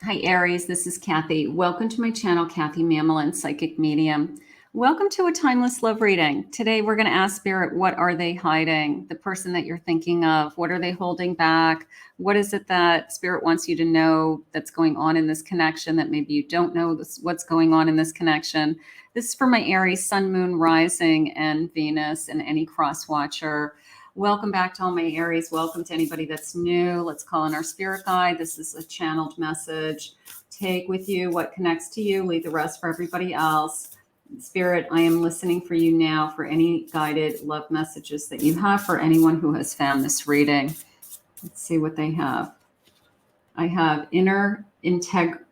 Hi, Aries. This is Kathy. Welcome to my channel, Kathy Mamolen, Psychic Medium. Welcome to a timeless love reading. Today, we're going to ask Spirit, what are they hiding? The person that you're thinking of, what are they holding back? What is it that Spirit wants you to know that's going on in this connection that maybe you don't know what's going on in this connection? This is for my Aries, Sun, Moon, Rising, and Venus, and any cross watcher. Welcome back to all my Aries. Welcome to anybody that's new. Let's call in our spirit guide. This is a channeled message. Take with you what connects to you. Leave the rest for everybody else. Spirit, I am listening for you now for any guided love messages that you have for anyone who has found this reading. Let's see what they have. I have inner integration.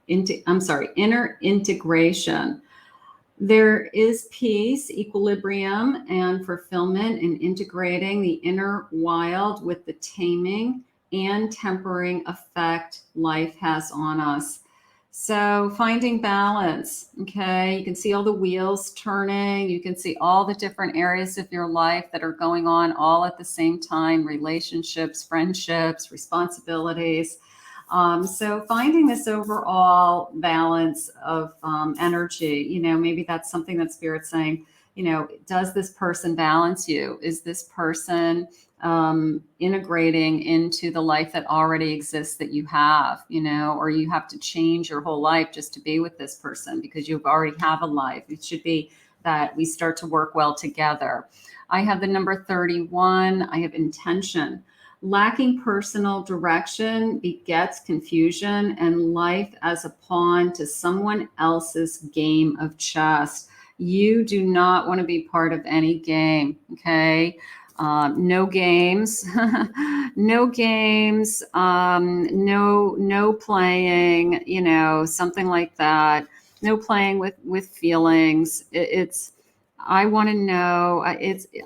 There is peace, equilibrium, and fulfillment in integrating the inner wild with the taming and tempering effect life has on us. So finding balance, okay? You can see all the wheels turning. You can see all the different areas of your life that are going on all at the same time, relationships, friendships, responsibilities. So finding this overall balance of energy, maybe that's something that Spirit's saying, does this person balance you? Is this person integrating into the life that already exists that you have, or you have to change your whole life just to be with this person because you already have a life. It should be that we start to work well together. I have the number 31. I have intention. Lacking personal direction begets confusion and life as a pawn to someone else's game of chess. You do not want to be part of any game, okay? No games, no games, no playing, something like that. No playing with feelings. I want to know,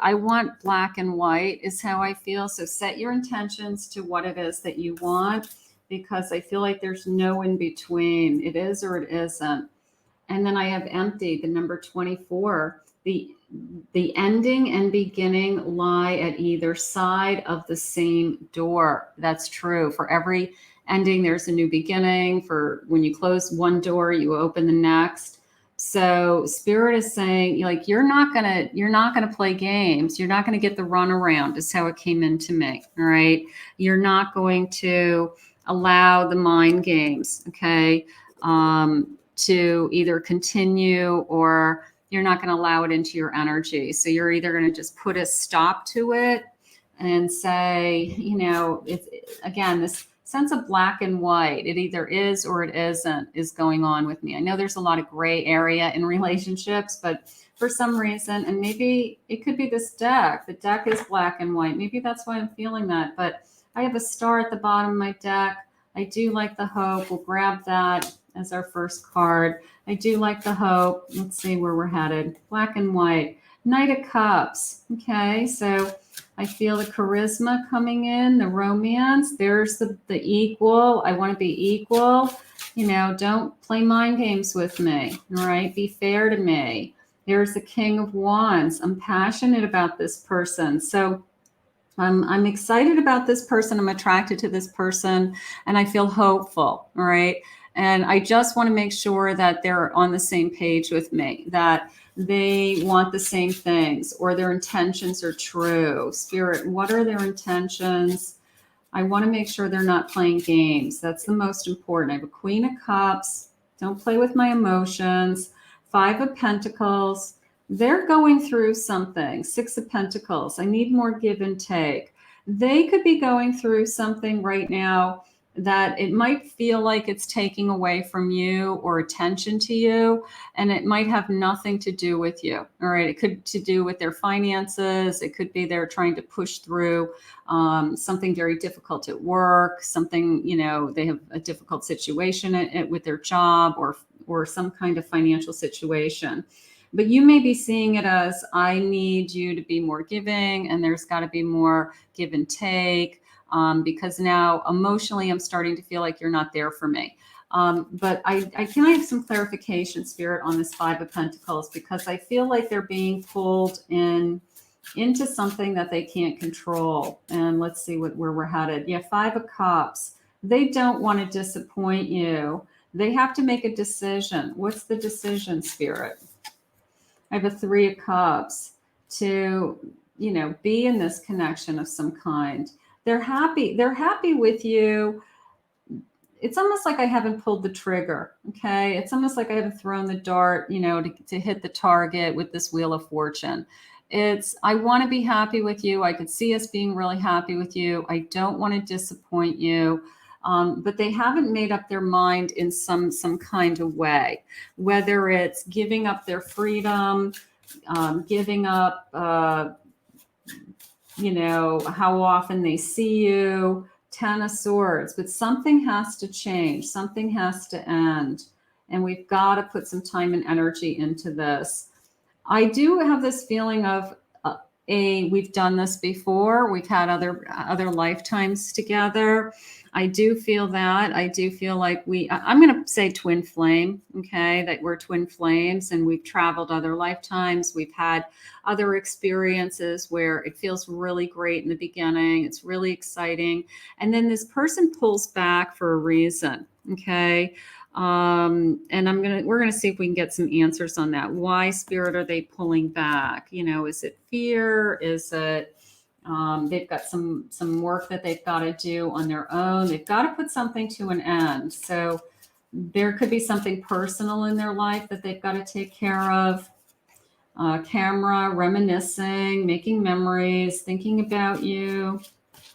I want black and white is how I feel. So set your intentions to what it is that you want, because I feel like there's no in between. It is or it isn't. And then I have empty, the number 24. The ending and beginning lie at either side of the same door. That's true. For every ending, there's a new beginning. For when you close one door, you open the next. So Spirit is saying, like, you're not gonna play games. You're not gonna get the runaround, is how it came into me. All right. You're not going to allow the mind games, okay, to either continue, or you're not going to allow it into your energy. So you're either going to just put a stop to it and say, it's, again, this sense of black and white, it either is or it isn't, is going on with me. I know there's a lot of gray area in relationships, but for some reason, and maybe it could be this deck. The deck is black and white. Maybe that's why I'm feeling that. But I have a star at the bottom of my deck. I do like the hope. We'll grab that as our first card. I do like the hope. Let's see where we're headed. Black and white. Knight of Cups. Okay, so I feel the charisma coming in, the romance. There's the equal. I want to be equal. Don't play mind games with me. All right, be fair to me. There's the King of Wands. I'm passionate about this person. So I'm excited about this person. I'm attracted to this person, and I feel hopeful. All right. And I just want to make sure that they're on the same page with me, that they want the same things, or their intentions are true. Spirit, what are their intentions? I want to make sure they're not playing games. That's the most important. I have a Queen of Cups. Don't play with my emotions. 5 of Pentacles. They're going through something. 6 of Pentacles. I need more give and take. They could be going through something right now that it might feel like it's taking away from you or attention to you, and it might have nothing to do with you. All right. It could to do with their finances. It could be they're trying to push through something very difficult at work, something, they have a difficult situation with their job, or some kind of financial situation. But you may be seeing it as, I need you to be more giving, and there's got to be more give and take. Because now emotionally, I'm starting to feel like you're not there for me. But I can have some clarification, Spirit, on this 5 of Pentacles, because I feel like they're being pulled into something that they can't control. And let's see where we're headed. Yeah, 5 of Cups. They don't want to disappoint you. They have to make a decision. What's the decision, Spirit? I have a 3 of Cups to, be in this connection of some kind. They're happy. They're happy with you. It's almost like I haven't pulled the trigger. Okay. It's almost like I haven't thrown the dart, to hit the target with this Wheel of Fortune. I want to be happy with you. I could see us being really happy with you. I don't want to disappoint you. But they haven't made up their mind in some kind of way, whether it's giving up their freedom, giving up, how often they see you, 10 of Swords, but something has to change. Something has to end. And we've got to put some time and energy into this. I do have this feeling of we've done this before. We've had other lifetimes together. I do feel that. I do feel like I'm going to say twin flame, okay, that we're twin flames and we've traveled other lifetimes. We've had other experiences where it feels really great in the beginning. It's really exciting. And then this person pulls back for a reason, okay? And we're going to see if we can get some answers on that. Why, Spirit, are they pulling back? Is it fear? Is it, they've got some work that they've got to do on their own. They've got to put something to an end. So there could be something personal in their life that they've got to take care of. Camera, reminiscing, making memories, thinking about you.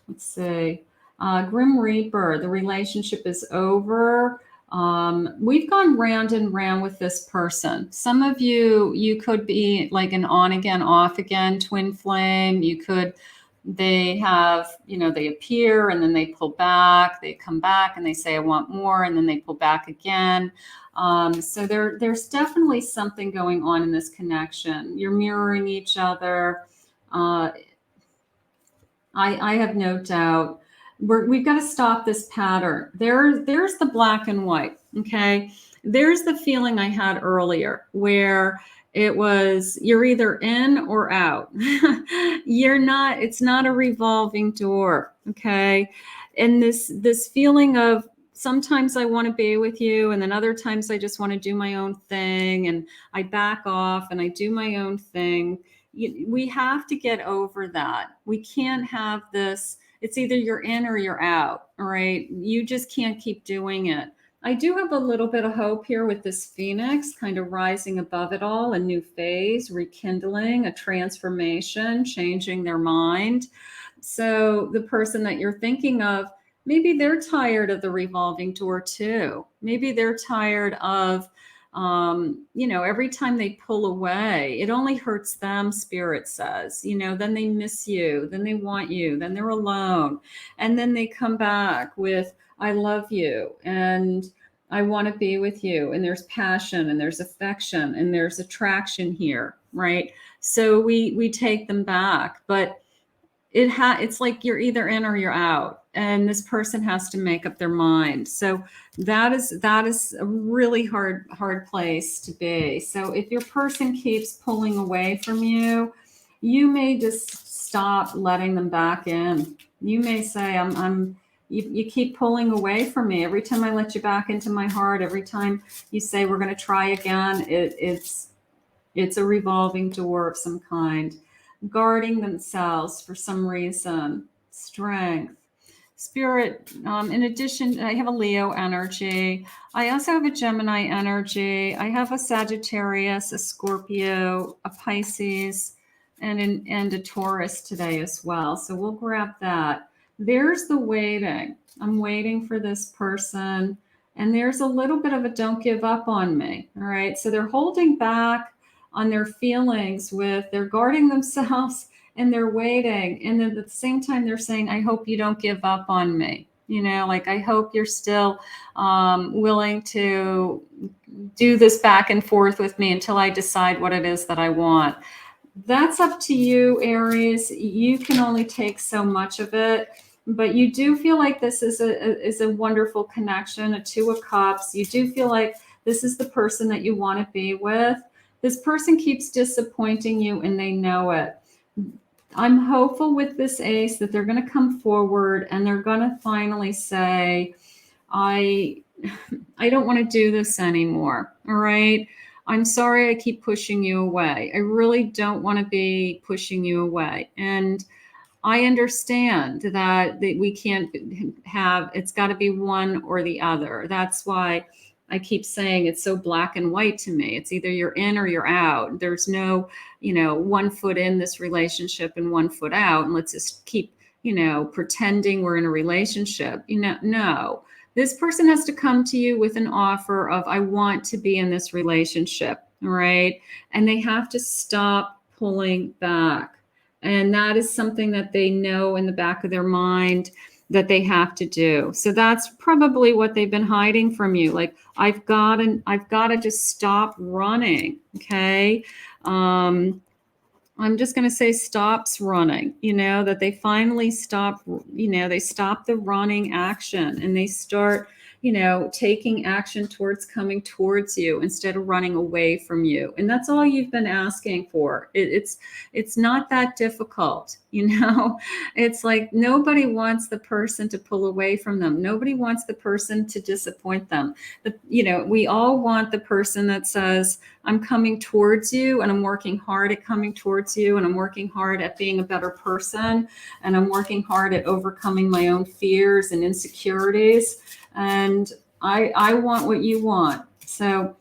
Let's see. Grim Reaper, the relationship is over. We've gone round and round with this person. Some of you could be like an on again, off again twin flame. They have, they appear and then they pull back, they come back and they say, I want more. And then they pull back again. So there's definitely something going on in this connection. You're mirroring each other. I have no doubt. We've got to stop this pattern. There's the black and white. Okay. There's the feeling I had earlier where it was, you're either in or out. It's not a revolving door. Okay. And this feeling of sometimes I want to be with you. And then other times I just want to do my own thing. And I back off and I do my own thing. We have to get over that. We can't have this. It's either you're in or you're out. All right. You just can't keep doing it. I do have a little bit of hope here with this Phoenix kind of rising above it all, a new phase, rekindling, a transformation, changing their mind. So the person that you're thinking of, maybe they're tired of the revolving door too. Maybe they're tired of, every time they pull away, it only hurts them, Spirit says, then they miss you, then they want you, then they're alone. And then they come back with, I love you and I want to be with you. And there's passion and there's affection and there's attraction here, right? So we take them back, but it's like you're either in or you're out, and this person has to make up their mind. So that is a really hard place to be. So if your person keeps pulling away from you, you may just stop letting them back in. You may say, you keep pulling away from me. Every time I let you back into my heart, every time you say we're going to try again, it's a revolving door of some kind. Guarding themselves for some reason. Strength. Spirit, in addition, I have a Leo energy. I also have a Gemini energy. I have a Sagittarius, a Scorpio, a Pisces, and a Taurus today as well. So we'll grab that. There's the waiting. I'm waiting for this person. And there's a little bit of a don't give up on me. All right. So they're holding back on their feelings they're guarding themselves and they're waiting. And then at the same time, they're saying, I hope you don't give up on me. I hope you're still willing to do this back and forth with me until I decide what it is that I want. That's up to you, Aries. You can only take so much of it, but you do feel like this is a wonderful connection, a 2 of Cups. You do feel like this is the person that you want to be with. This person keeps disappointing you and they know it. I'm hopeful with this Ace that they're going to come forward and they're going to finally say, I I don't want to do this anymore. All right. I'm sorry I keep pushing you away. I really don't want to be pushing you away. And I understand that we can't have, it's got to be one or the other. That's why I keep saying it's so black and white to me. It's either you're in or you're out. There's no, 1 foot in this relationship and 1 foot out. And let's just keep, pretending we're in a relationship. No. This person has to come to you with an offer of, I want to be in this relationship. All right. And they have to stop pulling back. And that is something that they know in the back of their mind that they have to do. So that's probably what they've been hiding from you. Like, I've got to just stop running. Okay. I'm just going to say stops running, that they finally stop, they stop the running action and they start, taking action towards coming towards you instead of running away from you. And that's all you've been asking for. It's not that difficult. It's like nobody wants the person to pull away from them. Nobody wants the person to disappoint them. We all want the person that says, I'm coming towards you and I'm working hard at coming towards you and I'm working hard at being a better person and I'm working hard at overcoming my own fears and insecurities. And I want what you want. So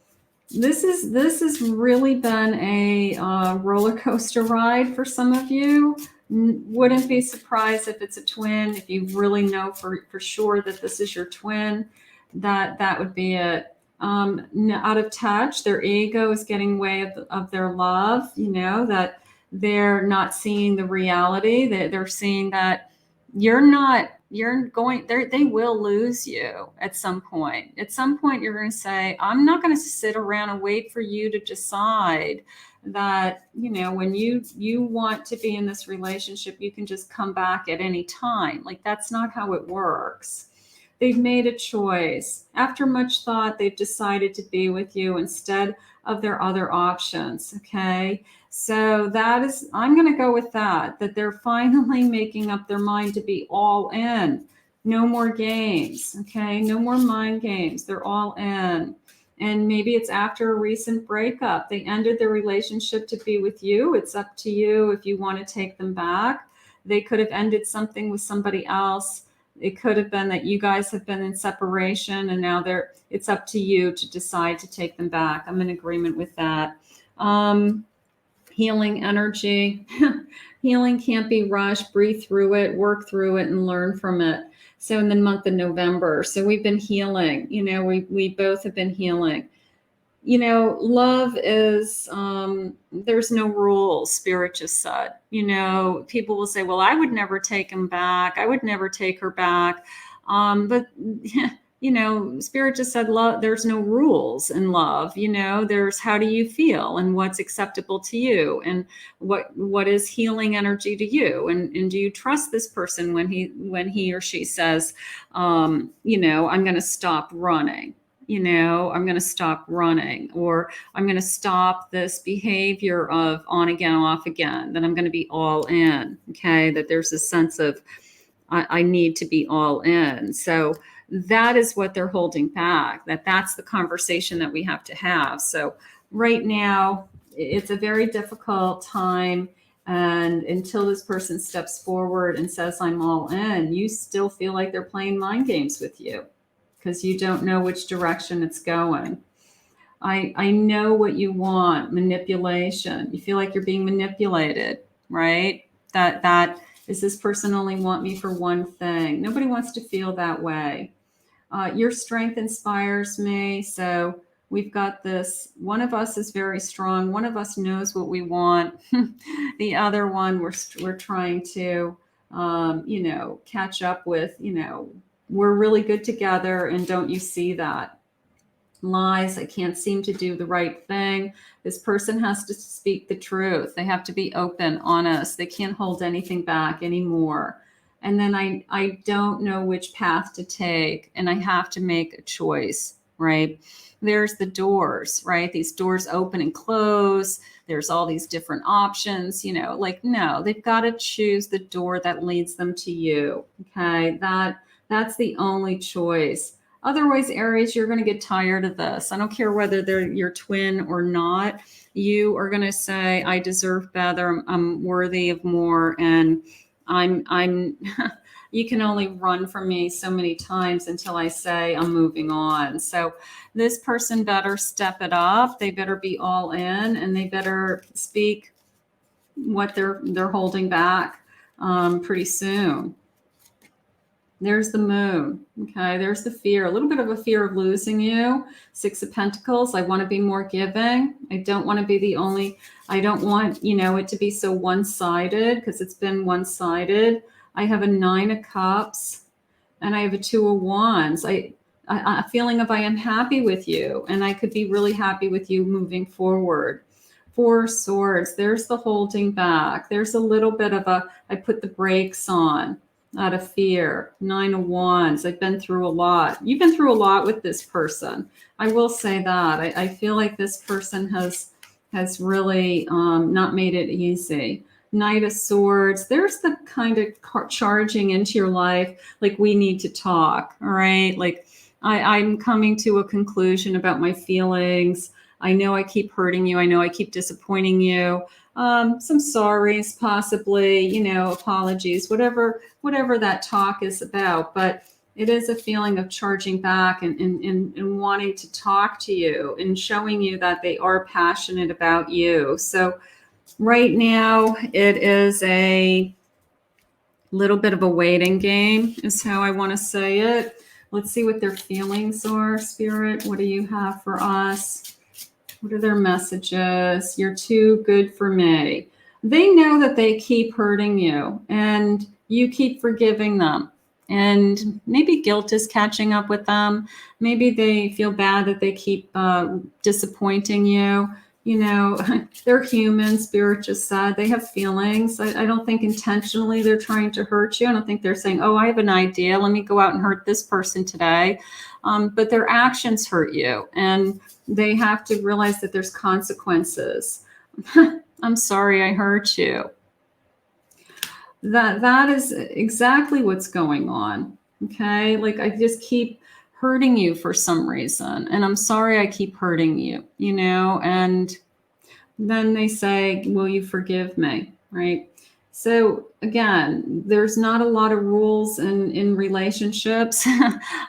this has really been a roller coaster ride for some of you. Wouldn't be surprised if it's a twin. If you really know for sure that this is your twin, that would be it. Out of touch, their ego is getting way of their love, that they're not seeing the reality, that they're seeing that they will lose you at some point. At some point, you're going to say, I'm not going to sit around and wait for you to decide that, when you want to be in this relationship, you can just come back at any time. Like, that's not how it works. They've made a choice. After much thought, they've decided to be with you instead of their other options. Okay. So I'm going to go with that they're finally making up their mind to be all in. No more games. Okay. No more mind games. They're all in. And maybe it's after a recent breakup. They ended their relationship to be with you. It's up to you if you want to take them back. They could have ended something with somebody else. It could have been that you guys have been in separation and now it's up to you to decide to take them back. I'm in agreement with that. Healing energy. Healing can't be rushed. Breathe through it, work through it, and learn from it. So in the month of November, so we've been healing. We both have been healing. Love is, there's no rules, Spirit just said. People will say, well, I would never take him back. I would never take her back. But, Spirit just said, love, there's no rules in love. There's how do you feel and what's acceptable to you and what is healing energy to you. And do you trust this person when he or she says, I'm going to stop running. I'm going to stop running, or I'm going to stop this behavior of on again, off again, that I'm going to be all in. Okay. That there's a sense of, I need to be all in. So that is what they're holding back, that's the conversation that we have to have. So right now it's a very difficult time. And until this person steps forward and says, I'm all in, you still feel like they're playing mind games with you, because you don't know which direction it's going. I know what you want, manipulation. You feel like you're being manipulated, right? That is, this person only want me for one thing. Nobody wants to feel that way. Your strength inspires me. So we've got this, one of us is very strong. One of us knows what we want. The other one, we're trying to, catch up with, we're really good together. And don't you see that? Lies. I can't seem to do the right thing. This person has to speak the truth. They have to be open, honest. They can't hold anything back anymore. And then I don't know which path to take, and I have to make a choice, right? There's the doors, right? These doors open and close. There's all these different options, no, they've got to choose the door that leads them to you. Okay. That's the only choice. Otherwise, Aries, you're going to get tired of this. I don't care whether they're your twin or not. You are going to say, I deserve better. I'm worthy of more. And I'm you can only run from me so many times until I say I'm moving on. So this person better step it up. They better be all in, and they better speak what they're holding back pretty soon. There's the moon. Okay. There's the fear, a little bit of a fear of losing you. 6 of Pentacles. I want to be more giving. I don't want to be the only, I don't want, it to be so one-sided, because it's been one-sided. I have a 9 of Cups and I have a 2 of Wands. A feeling of I am happy with you, and I could be really happy with you moving forward. 4 of Swords. There's the holding back. There's a little bit of I put the brakes on out of fear. 9 of Wands. I've been through a lot. You've been through a lot with this person. I will say that. I feel like this person has really not made it easy. Knight of Swords. There's the kind of charging into your life, like, we need to talk. All right. Like, I'm coming to a conclusion about my feelings. I know I keep hurting you. I know I keep disappointing you. Some sorries, possibly, apologies, whatever that talk is about. But it is a feeling of charging back and wanting to talk to you and showing you that they are passionate about you. So right now it is a little bit of a waiting game, is how I want to say it. Let's see what their feelings are. Spirit, what do you have for us? What are their messages? You're too good for me. They know that they keep hurting you, and you keep forgiving them. And maybe guilt is catching up with them. Maybe they feel bad that they keep disappointing you. They're human. Spirit just said they have feelings. I don't think intentionally they're trying to hurt you. I don't think they're saying, oh, I have an idea. Let me go out and hurt this person today. But their actions hurt you, and they have to realize that there's consequences. I'm sorry I hurt you. That is exactly what's going on. Okay. Like, I just keep hurting you for some reason, and I'm sorry I keep hurting you, and then they say, will you forgive me? Right. So again, there's not a lot of rules in relationships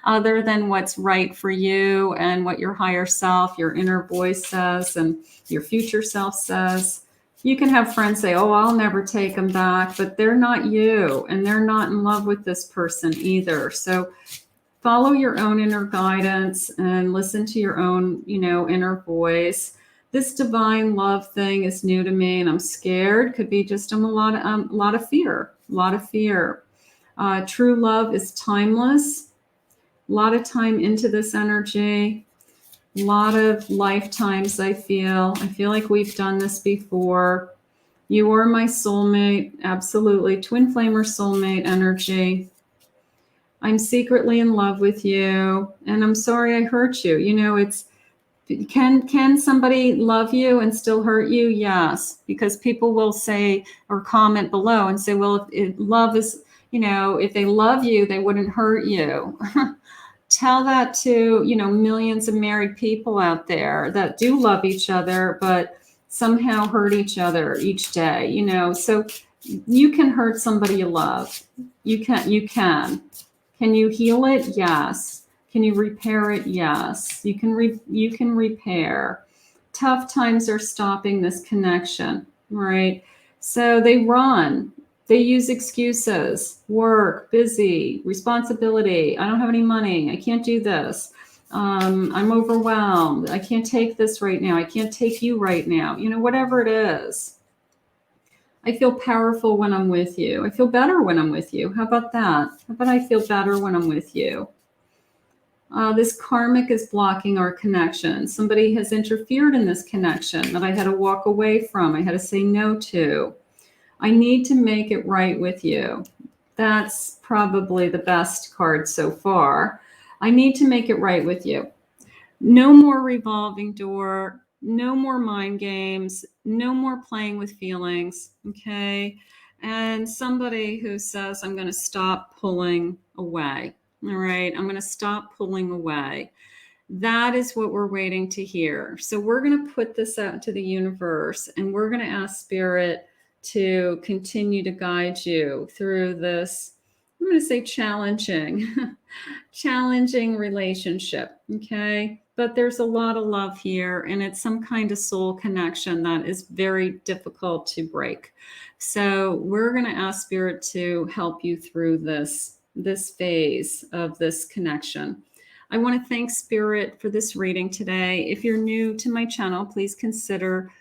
other than what's right for you and what your higher self, your inner voice says, and your future self says. You can have friends say, oh, I'll never take them back, but they're not you, and they're not in love with this person either. So follow your own inner guidance and listen to your own, inner voice. This divine love thing is new to me, and I'm scared. Could be just a lot of fear. True love is timeless. A lot of time into this energy. A lot of lifetimes, I feel like we've done this before. You are my soulmate. Absolutely. Twin flame or soulmate energy. I'm secretly in love with you, and I'm sorry I hurt you. Can somebody love you and still hurt you? Yes, because people will say or comment below and say, well, if love is, if they love you, they wouldn't hurt you. Tell that to, millions of married people out there that do love each other, but somehow hurt each other each day, so you can hurt somebody you love. You can. Can you heal it? Yes. Can you repair it? Yes. You can repair. Tough times are stopping this connection, right? So they run. They use excuses. Work, busy, responsibility. I don't have any money. I can't do this. I'm overwhelmed. I can't take this right now. I can't take you right now. Whatever it is. I feel powerful when I'm with you. I feel better when I'm with you. How about that? How about I feel better when I'm with you? This karmic is blocking our connection. Somebody has interfered in this connection that I had to walk away from. I had to say no to. I need to make it right with you. That's probably the best card so far. I need to make it right with you. No more revolving door. No more mind games. No more playing with feelings. Okay. And somebody who says, I'm going to stop pulling away. All right, I'm going to stop pulling away. That is what we're waiting to hear. So we're going to put this out into the universe, and we're going to ask Spirit to continue to guide you through this, I'm going to say challenging, challenging relationship. Okay. But there's a lot of love here, and it's some kind of soul connection that is very difficult to break. So we're going to ask Spirit to help you through this phase of this connection. I want to thank Spirit for this reading today. If you're new to my channel, please consider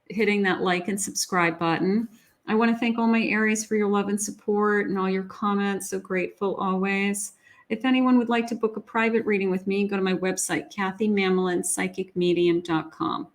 hitting that like and subscribe button. I want to thank all my Aries for your love and support and all your comments. So grateful always. If anyone would like to book a private reading with me, go to my website, KathyMamolenPsychicMedium.com.